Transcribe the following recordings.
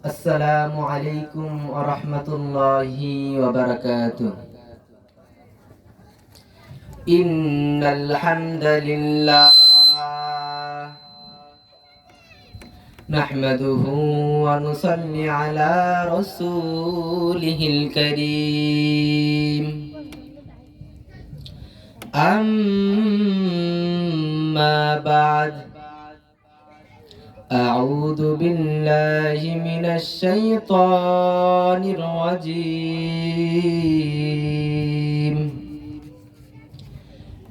আসসালামু আলাইকুম ওয়া রাহমাতুল্লাহি ওয়া বারাকাতুহু। ইন্নাল হামদালিল্লাহ নাহমাদুহু ওয়া নুসাল্লি আলা রাসূলিহিল কারীম। আম্মা বা'দ। أعوذ بالله من الشيطان الرجيم.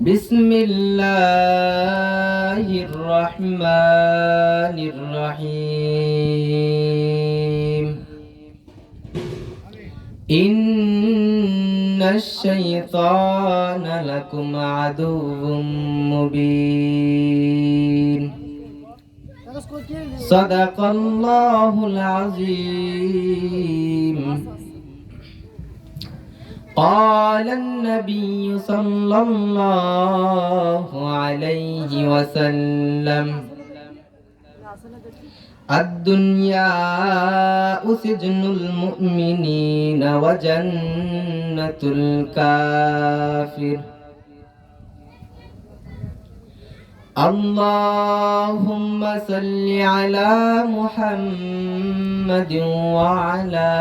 بسم الله الرحمن الرحيم. إن الشيطان لكم عدو مبين. صدق الله العظيم. قال النبي صلى الله عليه وسلم: الدنيا سجن المؤمنين وجنة الكافر. اللهم صل على محمد وعلى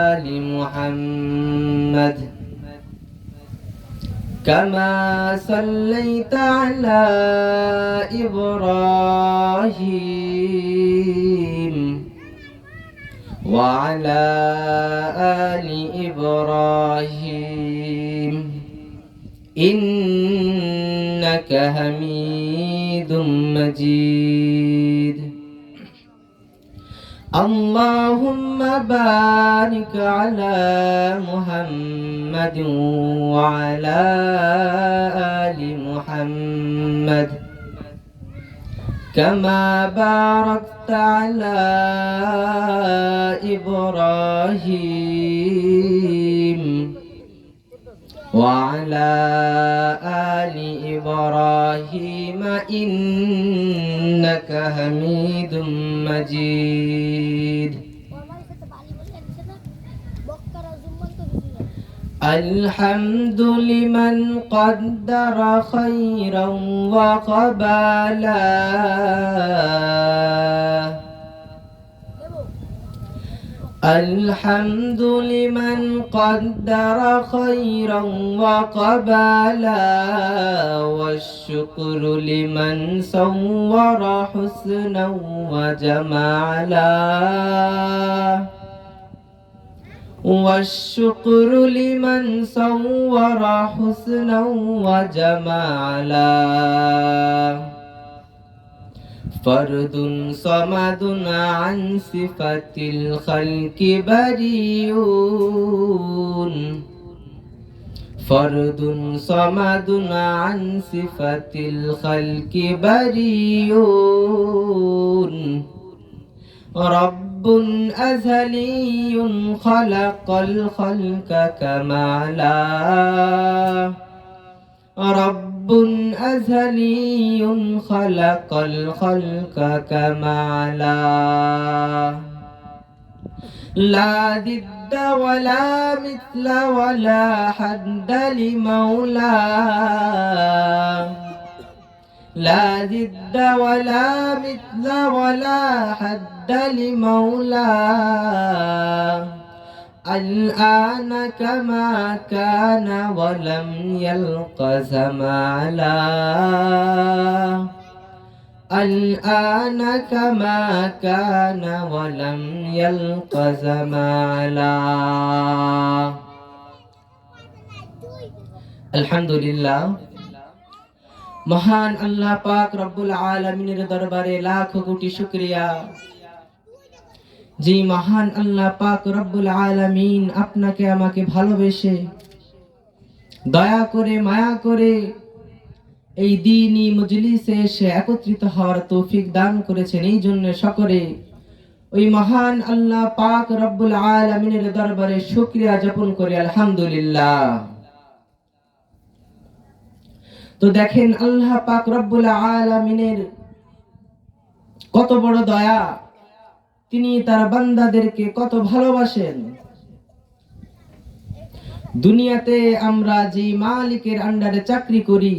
آل محمد كما صليت على إبراهيم وعلى آل إبراهيم إنك حميد مجيد. اللهم بارك على محمد وعلى آل محمد كما باركت على إبراهيم وعلى آل إبراهيم إنك حميد مجيد. الحمد لمن قدر خيرا وقبلا. الحمد لمن قدر خيرا وقبلا، والشكر لمن صور حسنا وجمالا، والشكر لمن صور حسنا وجمالا. فرد صمد عن صفة الخلق بريء، فرد صمد عن صفة الخلق بريء، رب أزلي خلق الخلق كمالا، رب أزلي خلق الخلق كمالا. لا ضد ولا مثل ولا حد لمولاه، لا ضد ولا مثل ولا حد لمولاه، الآن كما كان ولم يلق زمالا، الآن كما كان ولم يلق زمالا. আলহামদুলিল্লাহ, মহান আল্লাহ পাক রব্বুল আলামিনের দরবারে লাখ কোটি শুকরিয়া। যে মহান আল্লাহ পাক রব্বুল আলামিন আপনাকে আমাকে ভালোবেসে দয়া করে মায়া করে এই দ্বীনি মজলিসে এসে একত্রিত হওয়ার তৌফিক দান করেছেন, এই জন্য সকলে ওই মহান আল্লাহ পাক রব্বুল আলামিনের দরবারে শুকরিয়া জ্ঞাপন করি আলহামদুলিল্লাহ। তো দেখেন আল্লাহ পাক রব্বুল আলামিনের কত বড় দয়া। তিনি তার বান্দাদেরকে কত ভালোবাসেন। দুনিয়াতে আমরা যে মালিকের আন্ডারে চাকরি করি,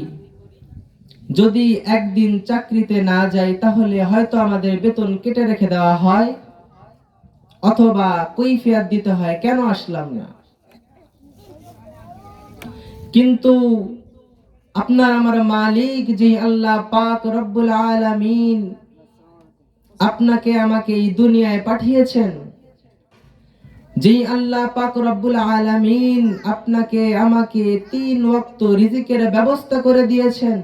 যদি একদিন চাকরিতে না যাই তাহলে হয়তো আমাদের বেতন কেটে রেখে দেওয়া হয়, অথবা কৈফিয়ত দিতে হয় কেন আসলাম না। কিন্তু আপনার আমার মালিক যে আল্লাহ পাক রব্বুল আলামিন আপনাকে আমাকে এই দুনিয়ায় পাঠিয়েছেন, যেই আল্লাহ পাক রব্বুল আলামিন আপনাকে আমাকে 3 ওয়াক্ত রিজিকের ব্যবস্থা করে দিয়েছেন,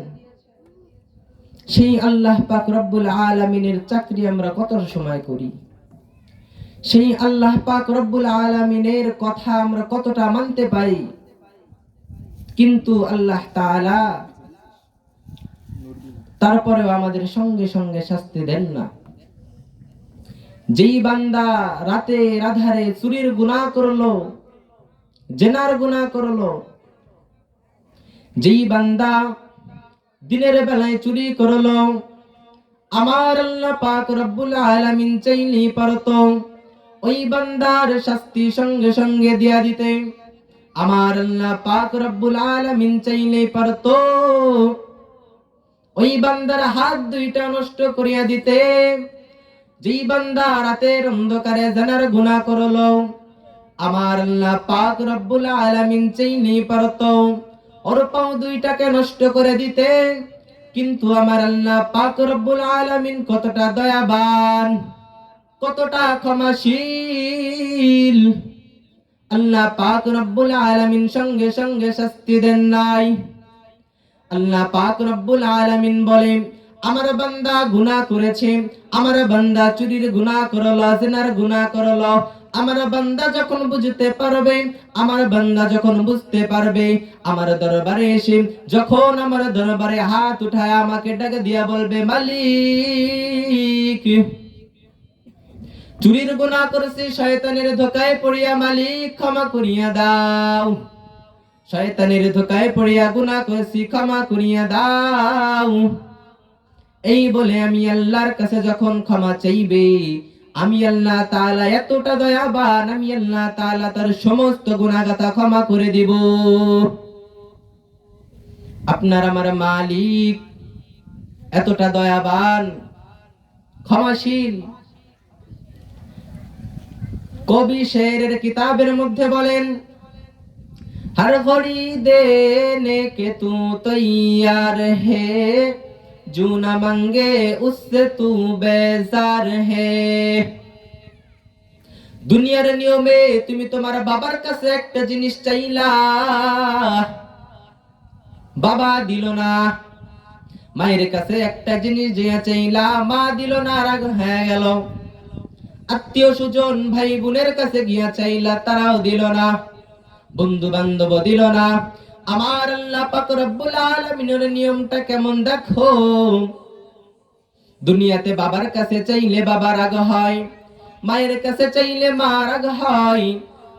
সেই আল্লাহ পাক রব্বুল আলামিনের চাকরি আমরা কত সময় করি, সেই আল্লাহ পাক রব্বুল আলামিনের কথা আমরা কতটা মানতে পারি। কিন্তু আল্লাহ তাআলা তারপরেও আমাদের সঙ্গে সঙ্গে শাস্তি দেন না। যেই বান্দা রাতে আধারে চুরির গুনাহ করলো, জেনার গুনাহ করলো, যেই বান্দা দিনের বেলায় চুরি করলো, আমার আল্লাহ পাক রব্বুল আলামিন চাইলে পারতো ওই বান্দার শাস্তি সঙ্গে সঙ্গে দিয়া দিতে। আমার আল্লাহ পাক রব্বুল আলামিন চাইলে পারতো ওই বান্দার হাত দুইটা নষ্ট করিয়া দিতে। যেই বান্দা রাতের অন্ধকারে জানার গুনাহ করলো, আমার আল্লাহ পাক রব্বুল আলামিন চাইলে পারতো ওর পাও দুইটাকে নষ্ট করে দিতে। কিন্তু আমার আল্লাহ পাক রব্বুল আলামিন কতটা দয়াবান, কতটা ক্ষমাশীল। আল্লাহ পাক রব্বুল আলামিন সঙ্গে সঙ্গে শাস্তি দেন নাই। আল্লাহ পাক রব্বুল আলামিন বলেন, আমার বান্দা গুনাহ করেছে, আমার বান্দা চুরির গুনাহ করলো, জিনার গুনাহ করলো, আমার বান্দা যখন বুঝতে পারবে, আমার বান্দা যখন বুঝতে পারবে, আমার দরবারে এসে যখন আমার দরবারে হাত উঠায় আমাকে ডাক দিয়া বলবে, মালিক চুরির গুনাহ করেছি, শয়তানের ধোকায় পড়িয়া মালিক ক্ষমা করিয়া দাও, শয়তানের ধোকায় পড়িয়া গুনাহ করেছি ক্ষমা করিয়া দাও, এই বলে আমি আল্লাহর কাছে যখন ক্ষমা চাইবে, আমি আল্লাহ তাআলা এতটা দয়াবান, আমি আল্লাহ তাআলা তার সমস্ত গুনাহগাতা ক্ষমা করে দিব। আপনার আমার মালিক এতটা দয়াবান, ক্ষমাশীল। কবি শেরের কিতাবের মধ্যে বলেন, हर घड़ी देने के तू तैयार है, जो न मांगे उससे तू बेजार है। দুনিয়ার নিয়মে তুমি তোমার বাবার কাছে একটা জিনিস চাইলা, বাবা দিল না। মায়ের কাছে একটা জিনিস যে চাইলা, মা দিল না, রাগ হয়ে গেল। আত্মীয় স্বজন ভাই বোনের কাছে গিয়া চাইলা, তারাও দিল না। বন্ধু বান্ধব দিল না। আমার আল্লাহ পাক রব্বুল আলামিনের নিয়মটা কেমন দেখো। দুনিয়াতে বাবার কাছে চাইলে বাবা রাগ হয়, মায়ের কাছে চাইলে মা রাগ হয়,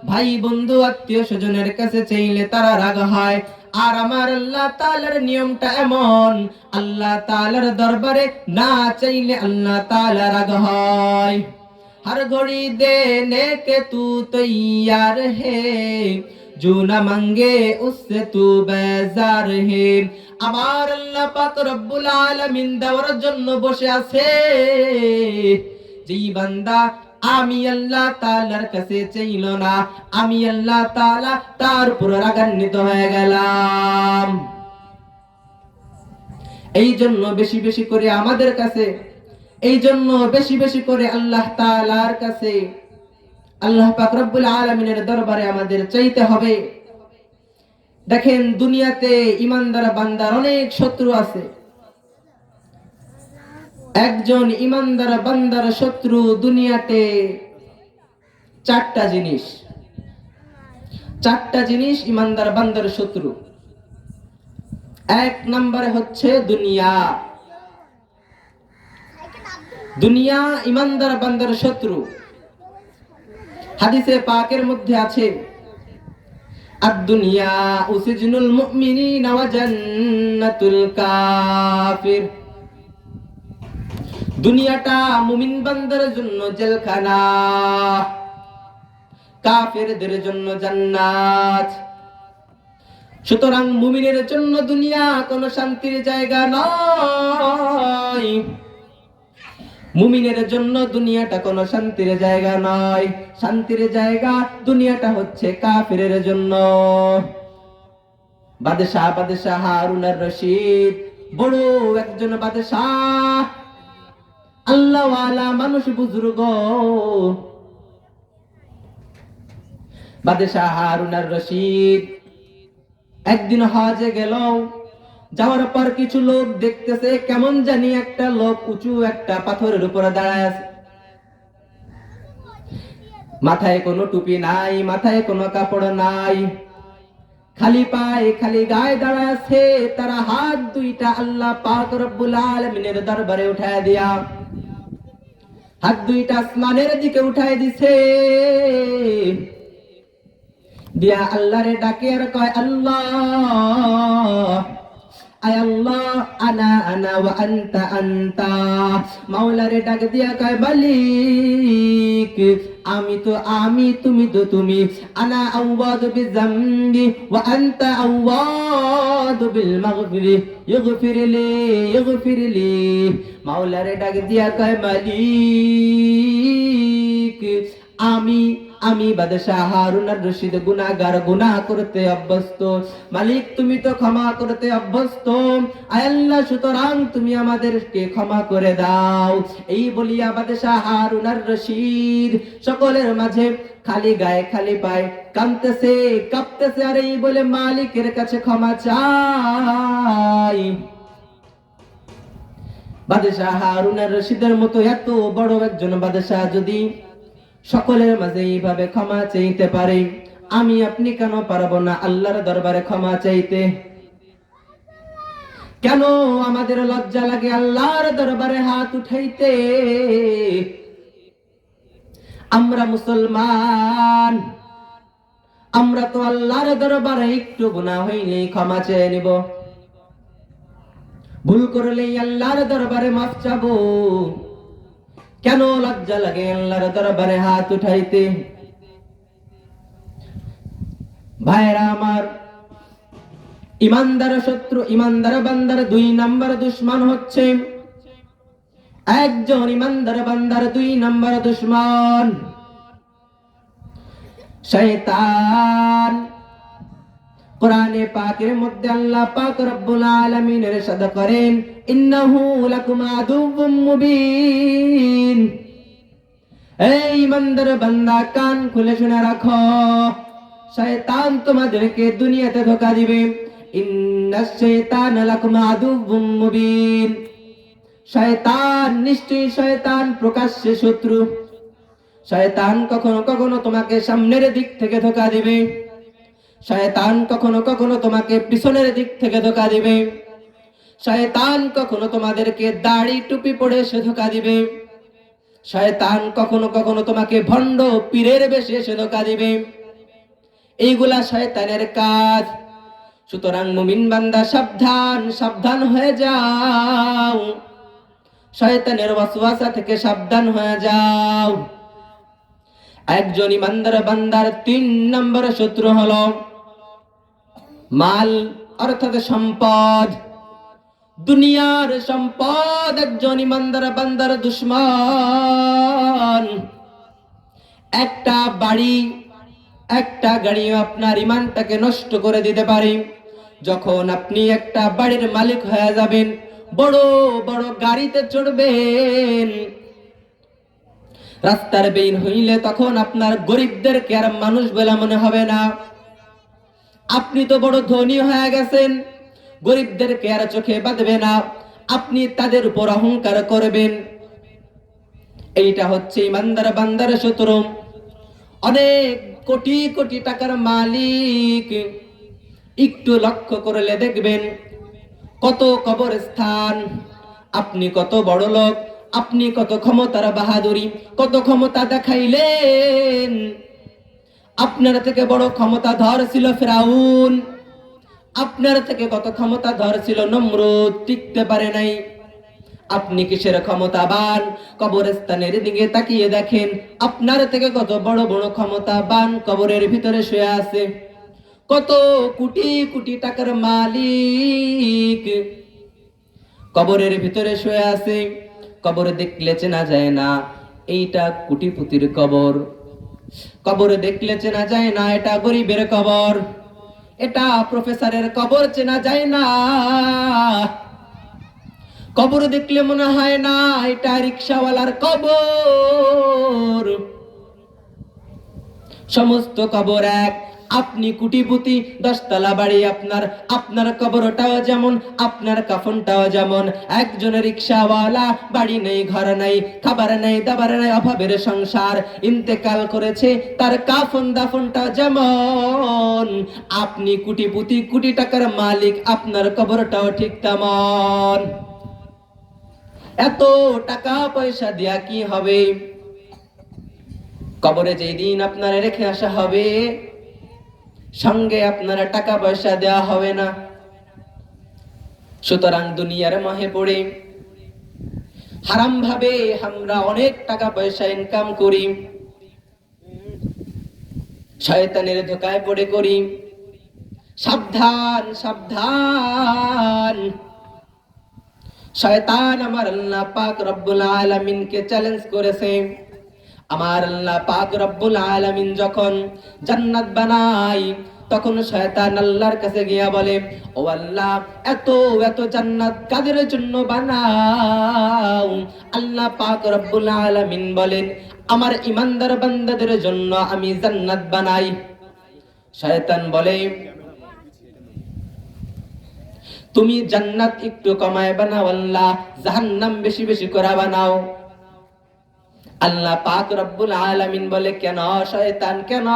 ভাই বন্ধু আত্মীয় স্বজনের কাছে চাইলে তারা রাগ হয়। আর আমার আল্লাহ তাআলার নিয়মটা এমন, আল্লাহ তাআলার দরবারে না চাইলে আল্লাহ তাআলা রাগ হয়। हर घड़ी देने के तू तैयार है, जो न मांगे उससे तू बेजार है। আমার আল্লাহ পাক রব্বুল আলামিন দেওয়ার জন্য বসে আছে। যেই বান্দা আমি আল্লাহ তাআলার কাছে চাইল না, আমি আল্লাহ তাআলা তার উপর রাগান্বিত হয়ে গেলাম। এই জন্য বেশি বেশি করে আমাদের কাছে, এই জন্য বেশি বেশি করে আল্লাহ তাআলার কাছে, আল্লাহ পাক রব্বুল আলামিনের দরবারে আমাদের চাইতে হবে। দেখেন দুনিয়াতে ঈমানদার বান্দার অনেক শত্রু আছে। একজন ঈমানদার বান্দার শত্রু দুনিয়াতে 4টা জিনিস, 4টা জিনিস ঈমানদার বান্দার শত্রু। 1 নম্বরে হচ্ছে দুনিয়া। দুনিয়া ঈমানদার বান্দার শত্রু। হাদিসে পাকের মধ্যে আছে, আদ-দুনিয়া উসিজনুল মুমিনিনা ওয়া জান্নাতুল কাফির। দুনিয়াটা মুমিন বান্দার জন্য জেলখানা, কাফেরদের জন্য জান্নাত। সুতরাং মুমিনের জন্য দুনিয়া কোনো শান্তির জায়গা নয়, মুমিনের জন্য দুনিয়াটা কোনো শান্তির জায়গা নয়। শান্তির জায়গা দুনিয়াটা হচ্ছে কাফেরের জন্য। বাদশাহ হারুন আর রশিদ বড় একজন বাদশাহ, আল্লাহওয়ালা মানুষ, বুজুর্গ। বাদশাহ হারুন আর রশিদ একদিন হজে গেল। যাওয়ার পর কিছু লোক দেখতেছে কেমন জানি একটা লোক উঁচু একটা পাথরের উপরে দাঁড়ায় আছে। মাথায় কোনো টুপি নাই, মাথায় কোনো কাপড় নাই, খালি পায়ে খালি গায়ে দাঁড়ায় আছে। তারা হাত দুইটা আল্লাহ পাক রব্বুল আলামিনের দরবারে উঠায় দিয়া, হাত দুইটা আসমানের দিকে উঠায় দিছে, দিয়া আল্লাহরে ডাকে আর কয়, আল্লাহ, আয় আল্লাহ, আনা আনা ওয়া আনতা আনতা। মাওলারে ডাক দিয়া কয়, মালিক, আমি তো আমি, তুমি তো তুমি। আনা আওয়াদু বিযামবি ওয়া আনতা আওয়াদু বিল মাগফিরি, ইগফিরলি ইগফিরলি। মাওলারে ডাক দিয়া কয়, মালিক, আমি বাদশাহ হারুন আর রশিদ গুনাহগার, গুনাহ করতে অভ্যস্ত। মালিক, তুমি তো ক্ষমা করতে অভ্যস্ত। আয় আল্লাহ, সুতরাং তুমি আমাদেরকে ক্ষমা করে দাও। এই বলিয়া বাদশাহ হারুন আর রশিদ সকলের মাঝে খালি গায়ে খালি পায়ে কাঁদতেছে কাঁপতেছে, আর এই বলে মালিকের কাছে ক্ষমা চাই। বাদশাহ হারুন আর রশিদের মতো এত বড় একজন বাদশাহ যদি সকলের মাঝে এইভাবে ক্ষমা চাইতে পারে, আমি আপনি কেন পারবো না আল্লাহর দরবারে ক্ষমা চাইতে? কেন আমাদের লজ্জা লাগে আল্লাহর দরবারে হাত উঠাইতে? আমরা মুসলমান, আমরা তো আল্লাহর দরবারে একটু গুনাহ হইলেই ক্ষমা চেয়ে নিব, ভুল করলেই আল্লাহর দরবারে মাফ চাবো। কেন লজ্জা লাগে আল্লাহর দরবারে হাত উঠাইতে? ভাইরা আমার, ইমানদার শত্রু, ইমানদার বান্দার 2 নাম্বার দুশমন হচ্ছে একজন ইমানদার বান্দার 2 নাম্বার দুশমন শয়তান। কোরআনে পাকের মধ্যে আল্লাহ পাক রব্বুল আলামিন ইরশাদ করেন, ইন্নাহু লাকুম আদুউম মুবিন। এই ইমানদার বান্দা, কান খুলে শুনে রাখো, শয়তান তোমাদেরকে দুনিয়াতে ধোঁকা দিবে। ইন্নাশ শাইতানা লাকুম আদুউম মুবিন। শয়তান, নিশ্চয়ই শয়তান প্রকাশ্যে শত্রু। শয়তান কখনো কখনো তোমাকে সামনের দিক থেকে ধোঁকা দিবে, শয়তান কখনো কখনো তোমাকে পিছনের দিক থেকে ধোঁকা দিবে, শয়তান কখনো তোমাদেরকে দাড়ি টুপি পরে এসে ধোঁকা দিবে, শয়তান কখনো কখনো তোমাকে ভণ্ড পীরের বেশে এসে ধোঁকা দিবে। এইগুলা শয়তানের কাজ। সুতরাং মুমিন বান্দা সাবধান, সাবধান হয়ে যাও, শয়তানের ওয়াসওয়াসা থেকে সাবধান হয়ে যাও। একজন ইমানদার বান্দার 3 নম্বর শত্রু হলো মাল, অর্থাৎ সম্পদ। দুনিয়ার সম্পদ একজন ইমানদার বান্দার দুশমন। একটা বাড়ি, একটা গাড়ি আপনার ইমানটাকে নষ্ট করে দিতে পারে। যখন আপনি একটা বাড়ির মালিক হয়ে যাবেন, বড় বড় গাড়িতে চড়বেন, রাস্তার বের হইলে তখন আপনার গরিবদেরকে আর মানুষ বলে মনে হবে না। আপনি তো বড় ধনী হয়ে গেছেন, গরিবদেরকে আর চোখে বাঁধবে না, আপনি তাদের উপর অহংকার করবেন। এইটা হচ্ছে ইমানদার বান্দার শত্রু। অনেক কোটি কোটি টাকার মালিক, একটু লক্ষ্য করলে দেখবেন কত কবরস্থান, আপনি কত বড় লোক, আপনি কত ক্ষমতার বাহাদুরি, কত ক্ষমতা দেখাইলেন। আপনার থেকে বড় ক্ষমতাধর ছিল ফিরাউন, আপনার থেকে কত ক্ষমতাধর ছিল নমরুদ, টিকতে পারে নাই। আপনি কিসের ক্ষমতাবান? কবরস্থানের দিকে তাকিয়ে দেখেন, আপনার থেকে কত বড় বড় ক্ষমতাবান কবরের ভিতরে শুয়ে আছে। কত কোটি কোটি টাকার মালিক কবরের ভিতরে শুয়ে আছে। কবর দেখলে চেনা যায় না এইটা কোটিপতির কবর। কবর দেখলে চেনা যায় না এটা গরিবের কবর। এটা প্রফেসরের কবর চেনা যায় না। কবর দেখলে মনে হয় না এটা রিকশাওয়ালার কবর। সমস্ত কবর এক। আপনি কোটিপতি, 10 তলা বাড়ি আপনার, আপনার কবরটাও যেমন, আপনার কাফনটাও যেমন। একজন রিকশাওয়ালা, বাড়ি নেই, ঘর নেই, খাবার নেই, দাবার নেই, অভাবের সংসার, ইন্তেকাল করেছে, তার কাফন দাফনটা যেমন। আপনি কোটিপতি, কোটি টাকার মালিক, আপনার কবরটাও ঠিক তেমন। এত টাকা পয়সা দিয়া কি হবে? কবরে যেই দিন আপনারা রেখে আসা হবে, সঙ্গে আপনারা টাকা পয়সা দেওয়া হবে না। সুতরাং দুনিয়ার মোহে পড়ে হারাম ভাবে আমরা অনেক টাকা পয়সা ইনকাম করি, শয়তানের ধোকায় পড়ে করি। সাবধান, সাবধান। শয়তান আমার আল্লাহ পাক রব্বুল আলামিনকে চ্যালেঞ্জ করেছে। আমার আল্লাহ পাক রব্বুল আলামিন যখন জান্নাত বানায়, তখন শয়তান আল্লাহর কাছে গিয়া বলে, ও আল্লাহ, এত এত জান্নাত কাদের জন্য বানাও? আল্লাহ পাক রব্বুল আলামিন বলেন, আমার ইমানদার বান্দাদের জন্য আমি জান্নাত বানাই। শয়তান বলে, তুমি জান্নাত একটু কমায় বানাও আল্লাহ, জাহান্নাম বেশি বেশি করে বানাও। আল্লাহ পাক রব্বুল আলামিন বলে, কেন শয়তান, কেন?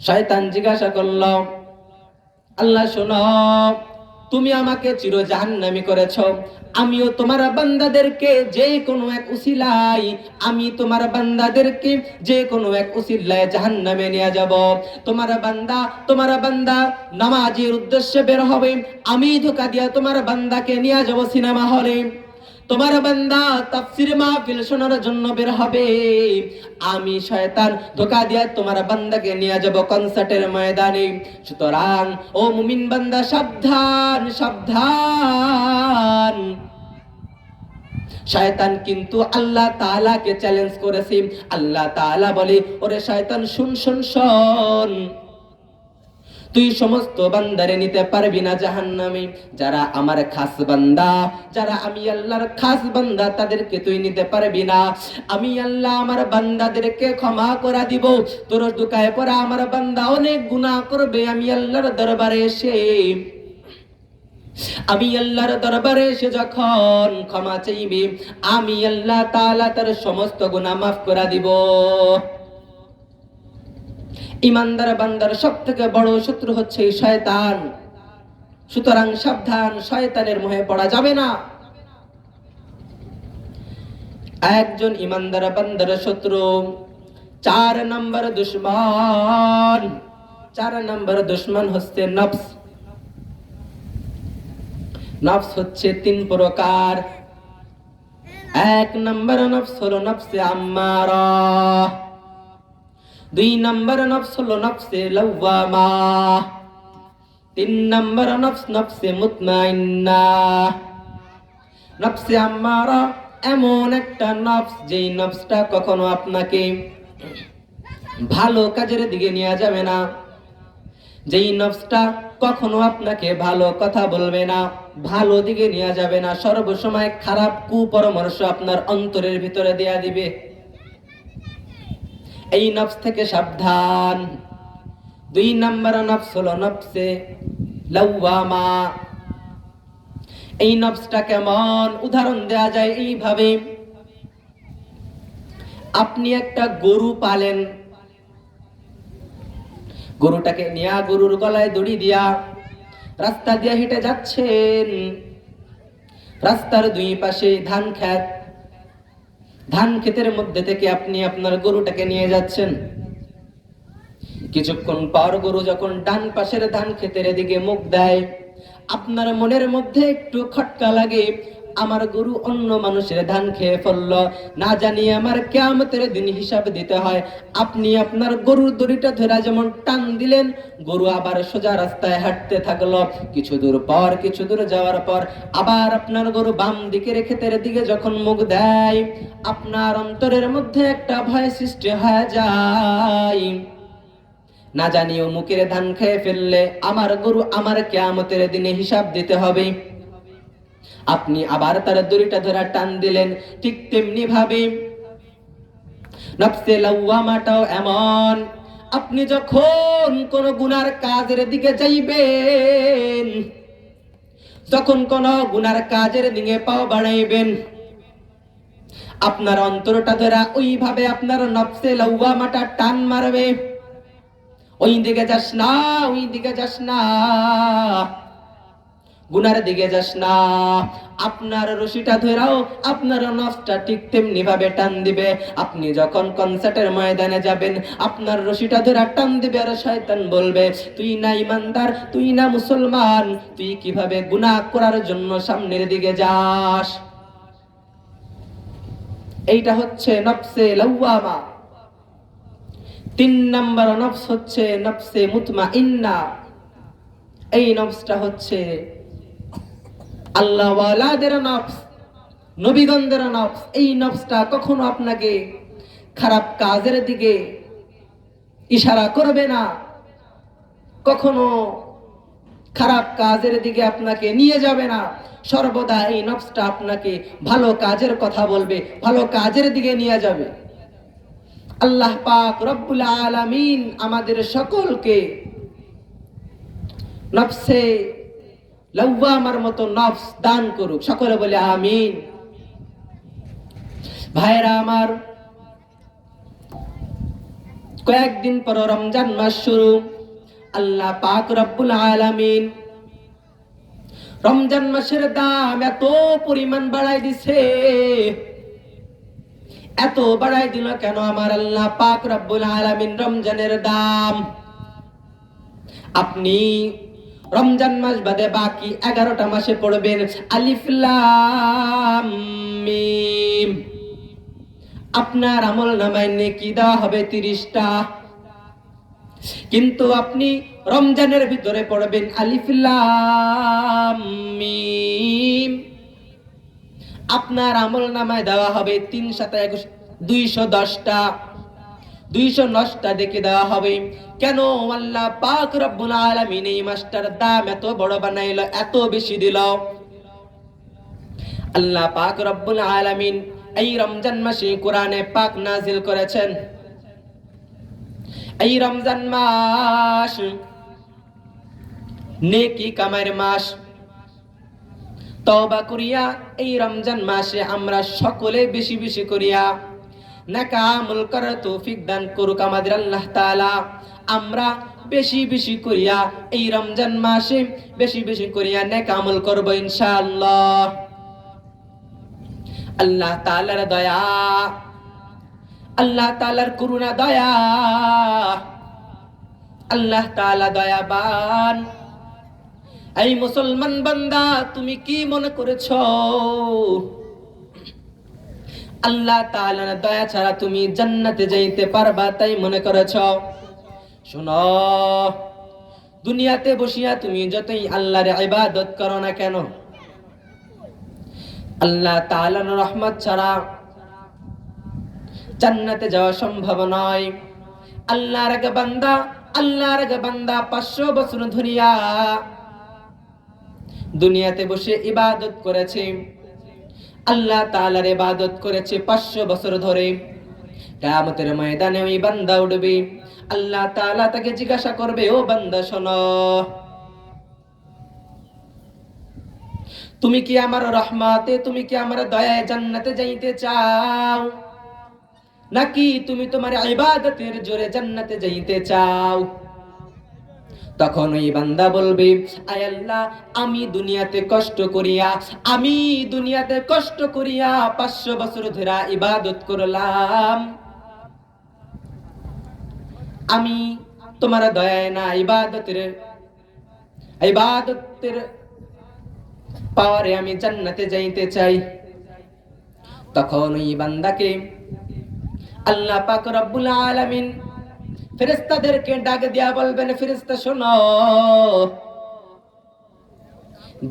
শয়তান জিজ্ঞাসা করল, আল্লাহ শোনো, তুমি আমাকে চির জাহান্নামী করেছো, আমিও তোমার বান্দাদেরকে যে কোনো এক উসিলায়, আমি তোমার বান্দাদেরকে যে কোনো এক উসিলায় জাহান্নামে নিয়ে যাব। তোমার বান্দা নামাজের উদ্দেশ্যে বের হবে, আমি ধোঁকা দিয়া তোমার বান্দাকে নিয়ে যাব সিনেমা হলে। তোমার বান্দা তাফসীর মাহফিল শোনার জন্য বের হবে, আমি শয়তান ধোঁকা দিয়া তোমার বান্দাকে নিয়ে যাব কনসার্টের ময়দানে। সুতরাং ও মুমিন বান্দা, সাবধান, সাবধান। শয়তান কিন্তু আল্লাহ তাআলাকে চ্যালেঞ্জ করেছে। আল্লাহ তাআলা বলে, ওরে শয়তান, শুন শুন শোন, তুই সমস্ত বান্দারে নিতে পারবি না জাহান্নামে। যারা আমার খাস বান্দা, যারা আমি আল্লাহর খাস বান্দা, তাদেরকে তুই নিতে পারবি না। আমি আল্লাহ আমার বান্দাদেরকে ক্ষমা করে দিব। তোর দুকায় পড়া আমার বান্দা অনেক গুনাহ করবে, আমি আল্লাহর দরবারে এসে, আমি আল্লাহর দরবারে এসে যখন ক্ষমা চাইবি, আমি আল্লাহ তাআলা তার সমস্ত গুনাহ মাফ করে দিব। ইমানদার বান্দার সবথেকে বড় শত্রু হচ্ছে শয়তান। সুতরাং সাবধান, শয়তানের মোহে পড়া যাবে না। একজন ইমানদার বান্দার শত্রু 4 নম্বর দুশমন। 4 নম্বর দুশমন হচ্ছে নফস। নফস হচ্ছে 3 প্রকার। 1 নম্বর নফস হলো নফসে আম্মারা, 2 নম্বর নফস হলো নফসে লাওয়ামা, 3 নম্বর নফস নফসে মুতমাইন্না। নফসে আম্মারা এমন একটা নফস, যেই নফসটা কখনো আপনাকে ভালো কাজের দিকে নিয়ে যাবে না, যেই নফসটা কখনো আপনাকে ভালো কথা বলবে না, ভালো দিকে নিয়ে যাবে না, সর্বসময় খারাপ কুপরামর্শ আপনার অন্তরের ভিতরে দেয়া দিবে। এই নফস থেকে সাবধান। 2 নম্বর নফস হলো নফসে লাওয়ামা। এই নফসটা কেমন? উদাহরণ দেয়া যায় এইভাবে, আপনি একটা গরু পালেন, গরুটাকে নিয়ে গরুর গলায় দড়ি দিয়া রাস্তা দিয়ে হেঁটে যাচ্ছেন। রাস্তার 2 পাশে ধান ক্ষেত, ধান ক্ষেতের মধ্যে থেকে আপনি আপনার গরুটাকে নিয়ে যাচ্ছেন। কিছুক্ষণ পর গরু যখন ডান পাশের ধান ক্ষেতের দিকে মুখ দেয়, আপনার মনের মধ্যে একটু খটকা লাগে, আমার গরু অন্য মানুষের ধান খেয়ে ফেললো, না জানি আমার কিয়ামতের দিন হিসাব দিতে হয়। আপনি আপনার গরুর দড়িটা ধরে যেমন টান দিলেন, গরু আবার সোজা রাস্তায় হাঁটতে থাকলো। কিছু দূর যাওয়ার পর আবার আপনার গরু বাম দিকের ক্ষেতের দিকে যখন মুখ দেয়, আপনার অন্তরের মধ্যে একটা ভয় সৃষ্টি হয়ে যায়, না জানি ও মুখের ধান খেয়ে ফেললে আমার গরু আমার কিয়ামতের দিনে হিসাব দিতে হবে। আপনি আবার তার দড়িটা ধরে টান দিলেন। ঠিক তেমনি ভাবে নফসে লাওয়ামাটাও এমন, আপনি যখন কোন গুনার কাজের দিকে যাইবেন, যখন কোন গুনার কাজের দিকে পাও বাড়াইবেন, আপনার অন্তরটা ধরে ওইভাবে আপনার নফসে লাওয়ামাটা টান মারবে, ওই দিকে যাস না, ওই দিকে যাস না, গুনার দিকে যাস না। আপনার রশিটা ধরাও আপনার নফসটা ঠিক তেমনি ভাবে টান দিবে। আপনি যখন কনসার্টের ময়দানে যাবেন, আপনার রশিটা ধরে টান দিবে, আর শয়তান বলবে, তুই না ইমানদার, তুই না মুসলমান, তুই কিভাবে গুনাহ করার জন্য সামনের দিকে যাস। এইটা হচ্ছে নফসে লাওয়ামা। 3 নম্বর নফস হচ্ছে নফসে মুতমাইন্না। এই নফসটা হচ্ছে আল্লাহ ওয়ালাদের নফস, নবীগণদের নফস। এই নফসটা কখনো আপনাকে খারাপ কাজের দিকে ইশারা করবে না, কখনো খারাপ কাজের দিকে আপনাকে নিয়ে যাবে না। সর্বদা এই নফসটা আপনাকে ভালো কাজের কথা বলবে, ভালো কাজের দিকে নিয়ে যাবে। আল্লাহ পাক রব্বুল আলামিন আমাদের সকলকে নফসে লাওয়ামার মতো নফস দান করুক, সকলে বলে আমিন। ভাইরা আমার, কয়েকদিন পর রমজান মাস শুরু। আল্লাহ পাক রব্বুল আলামিন রমজান মাসের দাম এত পরিমাণ বাড়াই দিছে। এত বাড়াই দিল কেন আমার আল্লাহ পাক রব্বুল আলামিন রমজানের দাম? আপনি রমজান মাস বাদে বাকি 11টা মাসে পড়বেন আলিফ লাম মিম। আপনার আমল নামায় নেকি দেওয়া হবে 30টা, কিন্তু আপনি রমজানের ভিতরে পড়বেন আলিফ লাম মিম, আপনার আমল নামায় দেওয়া হবে 3 × 7 = 210টা, 209টা দেখে দেওয়া হবে। কেন আল্লাহ পাক রব্বুল আলামিন এই মাসটার দাম এত বড় বানাইলো, এত বেশি দিল? আল্লাহ পাক রব্বুল আলামিন এই রমজান মাসে কোরআনে পাক নাজিল করেছেন। এই রমজান মাস নেকি কামাইয়ের মাস। তওবা করিয়া এই রমজান মাসে আমরা সকলে বেশি বেশি করিয়া নেক আমল করার তৌফিক দান করুক আমাদের আল্লাহ তাআলা। আমরা বেশি বেশি করিয়া এই রমজান মাসে বেশি বেশি করিয়া নেক আমল করব ইনশাআল্লাহ। আল্লাহ তাআলার দয়া, আল্লাহ তাআলার করুণা, দয়া, আল্লাহ তাআলা দয়াবান। এই মুসলমান বান্দা, তুমি কি মনে করেছো আল্লাহ তাআলার দয়া ছাড়া তুমি জান্নাতে যাইতে পারবা তাই মনে করেছো? শোনো, দুনিয়াতে বসিয়া তুমি যতই আল্লাহর ইবাদত করো না কেন, আল্লাহ তাআলার রহমত ছাড়া জান্নাতে যাওয়া সম্ভব নয়। আল্লাহর এক বান্দা 500 বছর ধরিয়া দুনিয়াতে বসে ইবাদত করেছে, আল্লাহ তাআলার ইবাদত করেছে 500 বছর ধরে। কিয়ামতের ময়দানে ওই বান্দা উঠবে, আল্লাহ তাআলা তাকে জিজ্ঞাসা করবে, ও বান্দা শোনো, তুমি কি আমার রহমতে, তুমি কি আমার দয়ায় জান্নাতে যাইতে চাও, নাকি তুমি তোমার ইবাদতের জোরে জান্নাতে যাইতে চাও? তখন ওই বান্দা বলবে, আয় আল্লাহ, আমি দুনিয়াতে কষ্ট করিয়া 500 বছর ধরে ইবাদত করলাম, আমি তোমার দয়ায় না ইবাদতের পাওয়ারে আমি জান্নাতে যাইতে চাই। তখন ওই বান্দাকে আল্লাহ পাক রব্বুল আলামিন ফেরেশতাদেরকে ডাক দিয়া বলবেন, ফেরেশতা শোনো,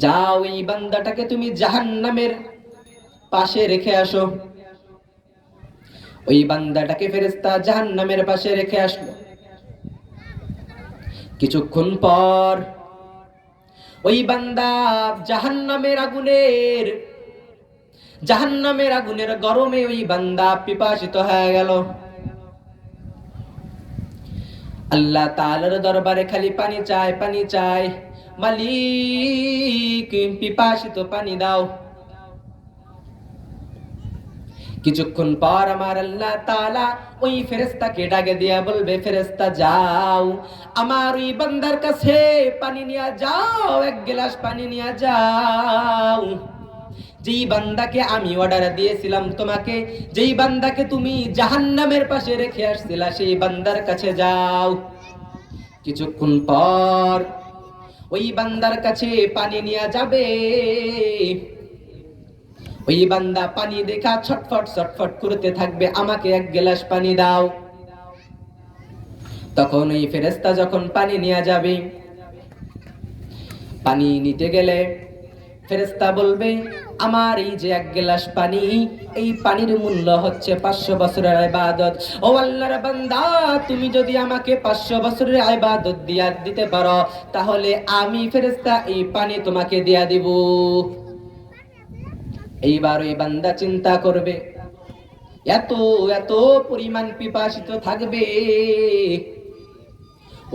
যাও এই বান্দাটাকে তুমি জাহান্নামের পাশে রেখে আসো। ওই বান্দাটাকে ফেরেশতা জাহান্নামের পাশে রেখে আসলো। কিছুক্ষণ পর ওই বান্দা জাহান্নামের আগুনের গরমে ওই বান্দা পিপাসিত হয়ে গেল। আল্লাহ তাআলার দরবারে খালি পানি চায়, মালিক পিপাসিত পানি দাও। কিছুক্ষণ পর আমার আল্লাহ তাআলা ওই ফেরেশতাকে ডাকে দিয়া বলবে, ফেরেশতা যাও আমার ওই বান্দার কাছে পানি নিয়ে যাও, এক গ্লাস পানি নিয়ে যাও। যেই বান্দাকে আমি অর্ডার দিয়েছিলাম তোমাকে, যেই বান্দাকে তুমি জাহান্নামের পাশে রেখে আসছিলা, সেই বান্দার কাছে যাও। কিছুক্ষণ পর ওই বান্দার কাছে পানি নিয়ে যাবে। ওই বান্দা পানি দেখা ছটফট করতে থাকবে, আমাকে এক গ্লাস পানি দাও। তখন ওই ফেরেশতা যখন পানি নিয়ে যাবে, পানি নিতে গেলে ফেরেশতা বলবে, আমার এই যে এক গ্লাস পানি, এই পানির মূল্য হচ্ছে 500 বছরের ইবাদত। ও আল্লাহর বান্দা, তুমি যদি আমাকে 500 বছরের ইবাদত দিতে পারো, তাহলে আমি ফেরেশতা এই পানি তোমাকে দিয়া দিব। এইবার ওই বান্দা চিন্তা করবে, এত পরিমাণ পিপাসিত থাকবে।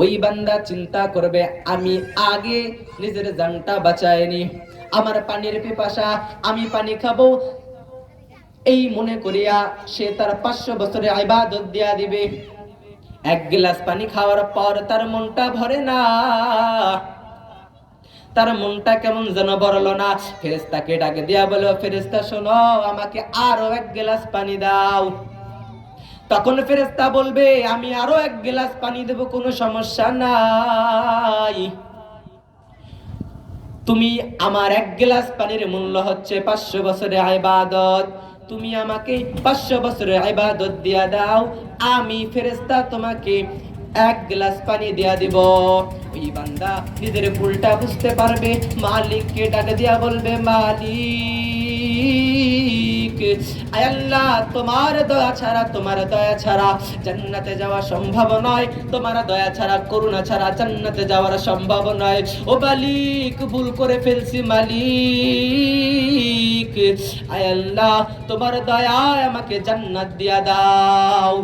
ওই বান্দা চিন্তা করবে, আমি আগে নিজের জানটা বাঁচাইনি, আমার পানির পিপাসা, আমি পানি খাবো, এই মনে করিয়া সে তার 500 বছরের ইবাদত দিয়া দিবে। এক গ্লাস পানি খাওয়ার পর তার মনটা ভরে না, তার মনটা কেমন যেন ভরলো না। ফেরেশতাকে ডাকে দিয়া বলো, ফেরেশতা শোনো, আমাকে আরো এক গ্লাস পানি দাও। তখন ফেরেশতা বলবে, আমি আরো এক গ্লাস পানি দেব, কোনো সমস্যা নাই। তুমি আমার এক গ্লাস পানির মূল্য হচ্ছে 500 বছরের ইবাদত, তুমি আমাকে 500 বছরের ইবাদত দিয়া দাও, আমি ফেরেশতা তোমাকে এক গ্লাস পানি দিয়া দিব। ওই বান্দা নিজের ভুলটা বুঝতে পারবে, মালিককে ডাক দিয়া বলবে, মালিক, আয় আল্লাহ, তোমার দয়া ছাড়া জান্নাতে যাওয়া সম্ভব নয়, তোমার দয়া ছাড়া, করুণা ছাড়া জান্নাতে যাওয়ার সম্ভব নয়। ও মালিক, ভুল করে ফেলছি মালিক, আয় আল্লাহ, তোমার দয়ায় আমাকে জান্নাত দিয়া দাও।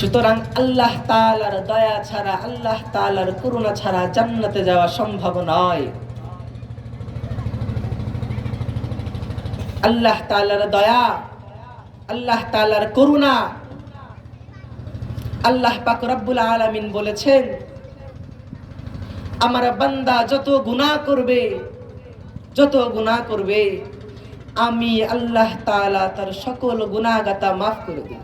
সুতরাং আল্লাহ তাআলার দয়া ছাড়া, আল্লাহ তাআলার করুণা ছাড়া জান্নাতে যাওয়া সম্ভব নয়। আল্লাহ তাআলার দয়া, আল্লাহ তাআলার করুণা, আল্লাহ পাক রব্বুল আলামিন বলেছেন, আমার বান্দা যত গুনাহ করবে, আমি আল্লাহ তাআলা তার সকল গুনাহগাতা মাফ করে দেব।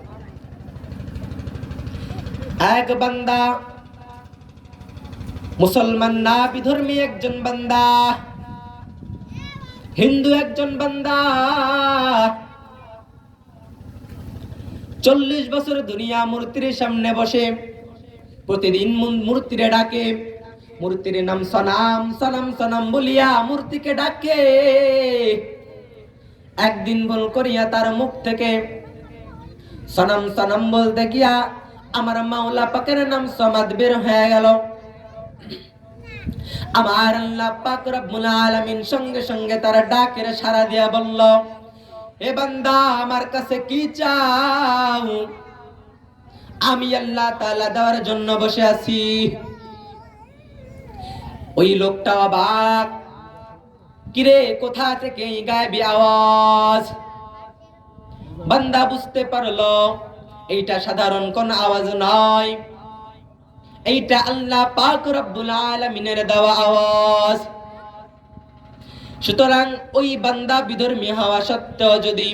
এক বান্দা মুসলমান না, বিধর্মী একজন বান্দা, হিন্দু একজন বান্দা, 40 বছর দুনিয়া মূর্তির সামনে বসে প্রতিদিন মূর্তিরে ডাকে, মূর্তির নাম সনাম সনাম সনাম বলিয়া মূর্তিকে ডাকে। একদিন ভুল করিয়া তার মুখ থেকে সনাম সনাম বলতে গিয়া আমার মাওলা পাকের নাম সমাদ বের হয়ে গেল। আমার আল্লাহ পাক রব্বুল আলামিন সঙ্গে সঙ্গে তার ডাকের সাড়া দিয়া বলল, এ বান্দা, আমার কাছে কি চাও? আমি আল্লাহ তাআলা দেওয়ার জন্য বসে আছি। ওই লোকটা অবাক, কিরে, কোথা থেকে এই গায়েবী আওয়াজ? বান্দা বুঝতে পারলো এইটা সাধারণ কোন আওয়াজ নয়, এইটা আল্লাহ পাক রব্বুল আলামিনের দেওয়া আওয়াজ। সুতরাং ওই বান্দা বিধর্মী হওয়া সত্ত্বেও যদি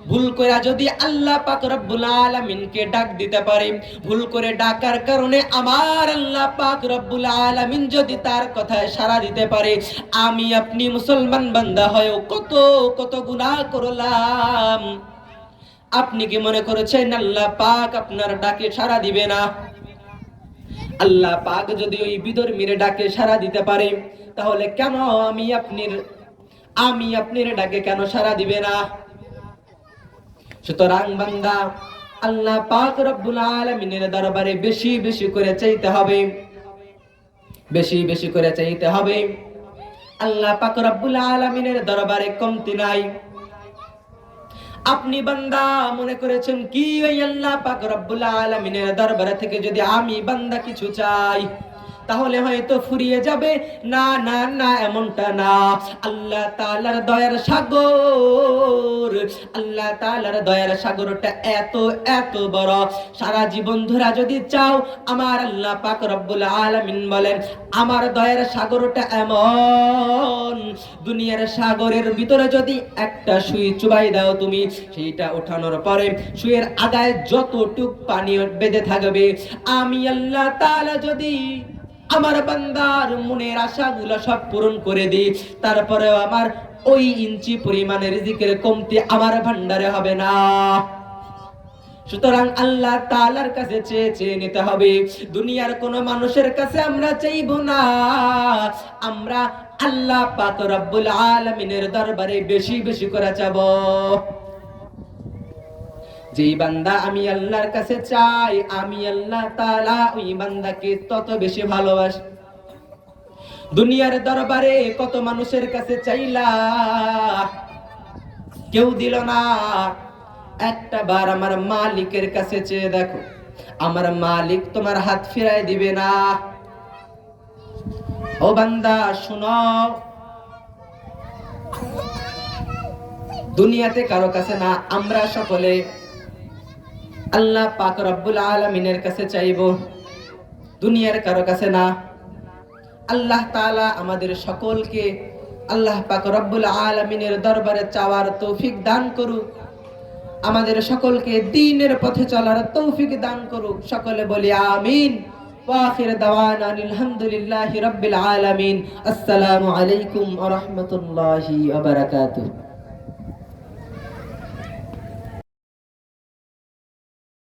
ভুল করে যদি আল্লাহ পাক রব্বুল আলামিনকে ডাক দিতে পারে, ভুল করে ডাকার কারণে আমার আল্লাহ পাক রব্বুল আলামিন যদি তার কথায় সাড়া দিতে পারে, আমি আপনি মুসলমান বান্দা হয়েও কত কত গুনাহ করলাম। আপনি কি মনে করেছেন আল্লাহ পাক আপনার ডাকে সাড়া দিবে না? আল্লাহ পাক যদি ওই বিধর্মীর ডাকে সাড়া দিতে পারে, তাহলে কেন আমি আপনার ডাকে কেন সাড়া দিবে না? সুতরাং বান্দা আল্লাহ পাক রব্বুল আলামিনের দরবারে বেশি বেশি করে চাইতে হবে, বেশি বেশি করে চাইতে হবে। আল্লাহ পাক রব্বুল আলামিনের দরবারে কমতি নাই। আপনি বান্দা মনে করেছেন কি ওই আল্লাহ পাক রব্বুল আলামিনের দরবারে থেকে যদি আমি বান্দা কিছু চাই তাহলে হয়তো ফুরিয়ে যাবে? না না না, এমনটা না। আল্লাহ তাআলার দয়ার সাগর, আল্লাহ তাআলার দয়ার সাগরটা এত এত বড়, সারা জীবন ধরে যদি চাও, আমার আল্লাহ পাক রব্বুল আলামিন বলেন আমার দয়ার সাগরটা এমন, দুনিয়ার সাগরের ভিতরে যদি একটা সুই চুবাই দাও তুমি, সেইটা ওঠানোর পরে সুইয়ের আগায় যতটুক পানি বেঁধে থাকবে, আমি আল্লাহ তাআলা যদি আমার বান্দার মনের আশাগুলো সব পূরণ করে দিই, তারপরে আমার ওই ইঞ্চি পরিমাণের রিজিকের কমতি আমার ভান্ডারে হবে না। সুতরাং আল্লাহ তাআলার কাছে চেয়ে চেয়ে নিতে হবে, দুনিয়ার কোন মানুষের কাছে আমরা চাইবো না, আমরা আল্লাহ পাক রব্বুল আলামিনের দরবারে বেশি বেশি করে চাবো। যে বান্দা আমি আল্লাহর কাছে চাই, আমি আল্লাহ তাআলা ওই বান্দাকে তত বেশি ভালোবাসি। দুনিয়ার দরবারে কত মানুষের কাছে চাইলা, কেউ দিল না। একটা বার আমার মালিকের কাছে চেয়ে দেখো, আমার মালিক তোমার হাত ফিরায় দিবে না। ও বান্দা শুনো, দুনিয়াতে কারো কাছে না, আমরা সকলে আল্লাহ পাক রব্বুল আলামিনের কাছে চাইবো, দুনিয়ার কারো কাছে না। আল্লাহ তাআলা আমাদের সকলকে আল্লাহ পাক রব্বুল আলামিনের দরবারে চাওয়ার তৌফিক দান করুক, আমাদের সকলকে দ্বীনের পথে চলার তৌফিক দান করুক। সকলে বলি আমিন। ওয়া আখির দাওয়ানা আলহামদুলিল্লাহি রাব্বিল আলামিন। আসসালামু আলাইকুম ওয়া রাহমাতুল্লাহি ওয়া বারাকাতুহু।